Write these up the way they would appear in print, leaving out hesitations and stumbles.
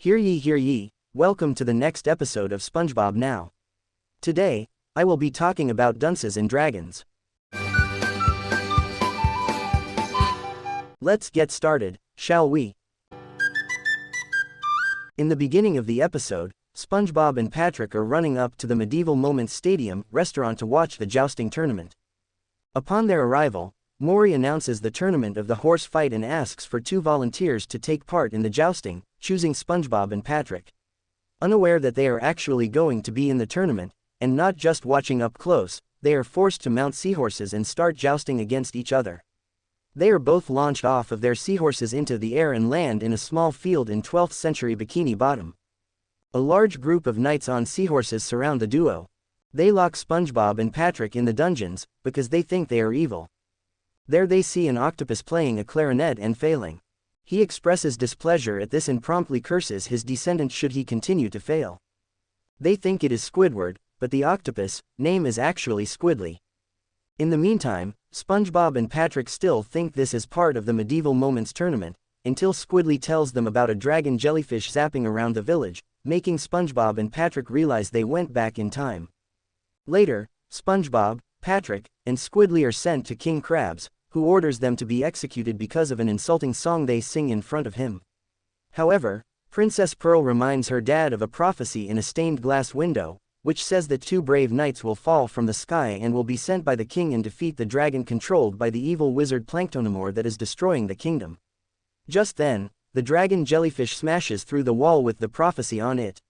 Hear ye, welcome to the next episode of SpongeBob Now. Today, I will be talking about Dunces and Dragons. Let's get started, shall we? In the beginning of the episode, SpongeBob and Patrick are running up to the Medieval Moments Stadium restaurant to watch the jousting tournament. Upon their arrival, Maury announces the tournament of the horse fight and asks for 2 volunteers to take part in the jousting, choosing SpongeBob and Patrick. Unaware that they are actually going to be in the tournament, and not just watching up close, they are forced to mount seahorses and start jousting against each other. They are both launched off of their seahorses into the air and land in a small field in 12th century Bikini Bottom. A large group of knights on seahorses surround the duo. They lock SpongeBob and Patrick in the dungeons, because they think they are evil. There they see an octopus playing a clarinet and failing. He expresses displeasure at this and promptly curses his descendants should he continue to fail. They think it is Squidward, but the octopus' name is actually Squidly. In the meantime, SpongeBob and Patrick still think this is part of the Medieval Moments tournament, until Squidly tells them about a dragon jellyfish zapping around the village, making SpongeBob and Patrick realize they went back in time. Later, SpongeBob, Patrick, and Squidly are sent to King Krabs, who orders them to be executed because of an insulting song they sing in front of him. However, Princess Pearl reminds her dad of a prophecy in a stained glass window, which says that 2 brave knights will fall from the sky and will be sent by the king and defeat the dragon controlled by the evil wizard Planktonomore that is destroying the kingdom. Just then, the dragon jellyfish smashes through the wall with the prophecy on it.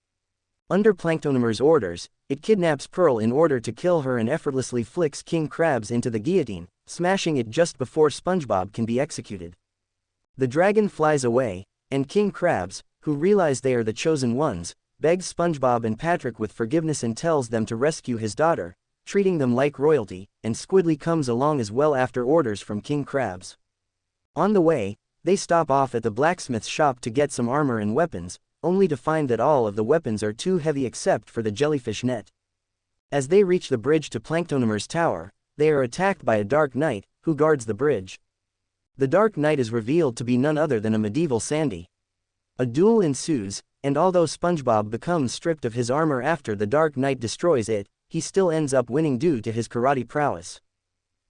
Under Planktonomore's orders, it kidnaps Pearl in order to kill her and effortlessly flicks King Krabs into the guillotine, smashing it just before SpongeBob can be executed. The dragon flies away, and King Krabs, who realize they are the chosen ones, begs SpongeBob and Patrick with forgiveness and tells them to rescue his daughter, treating them like royalty, and Squidly comes along as well after orders from King Krabs. On the way, they stop off at the blacksmith's shop to get some armor and weapons, only to find that all of the weapons are too heavy except for the jellyfish net. As they reach the bridge to Planktonomore's tower, they are attacked by a Dark Knight, who guards the bridge. The Dark Knight is revealed to be none other than a medieval Sandy. A duel ensues, and although SpongeBob becomes stripped of his armor after the Dark Knight destroys it, he still ends up winning due to his karate prowess.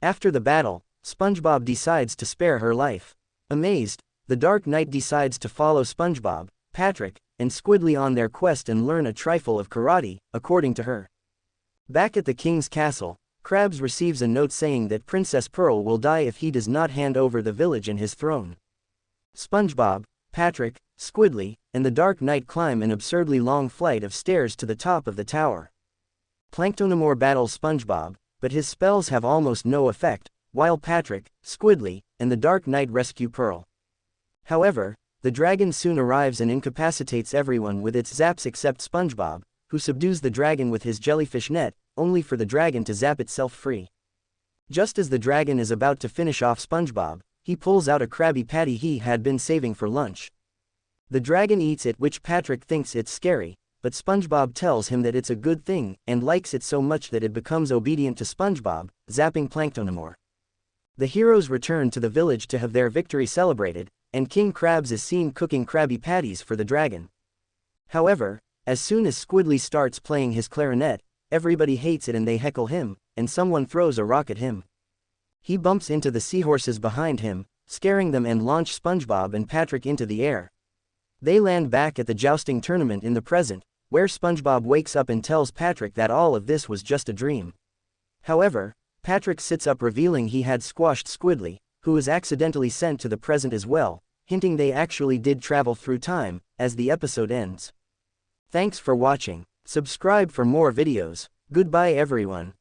After the battle, SpongeBob decides to spare her life. Amazed, the Dark Knight decides to follow SpongeBob, Patrick, and Squidly on their quest and learn a trifle of karate, according to her. Back at the king's castle, Krabs receives a note saying that Princess Pearl will die if he does not hand over the village and his throne. SpongeBob, Patrick, Squidly, and the Dark Knight climb an absurdly long flight of stairs to the top of the tower. Planktonomore battles SpongeBob, but his spells have almost no effect, while Patrick, Squidly, and the Dark Knight rescue Pearl. However, the dragon soon arrives and incapacitates everyone with its zaps except SpongeBob, who subdues the dragon with his jellyfish net, only for the dragon to zap itself free. Just as the dragon is about to finish off SpongeBob, he pulls out a Krabby Patty he had been saving for lunch. The dragon eats it, which Patrick thinks it's scary, but SpongeBob tells him that it's a good thing, and likes it so much that it becomes obedient to SpongeBob, zapping Planktonomore. The heroes return to the village to have their victory celebrated, and King Krabs is seen cooking Krabby Patties for the dragon. However, as soon as Squidly starts playing his clarinet, everybody hates it and they heckle him, and someone throws a rock at him. He bumps into the seahorses behind him, scaring them and launch SpongeBob and Patrick into the air. They land back at the jousting tournament in the present, where SpongeBob wakes up and tells Patrick that all of this was just a dream. However, Patrick sits up revealing he had squashed Squidly, who was accidentally sent to the present as well, hinting they actually did travel through time, as the episode ends. Thanks for watching. Subscribe for more videos. Goodbye everyone.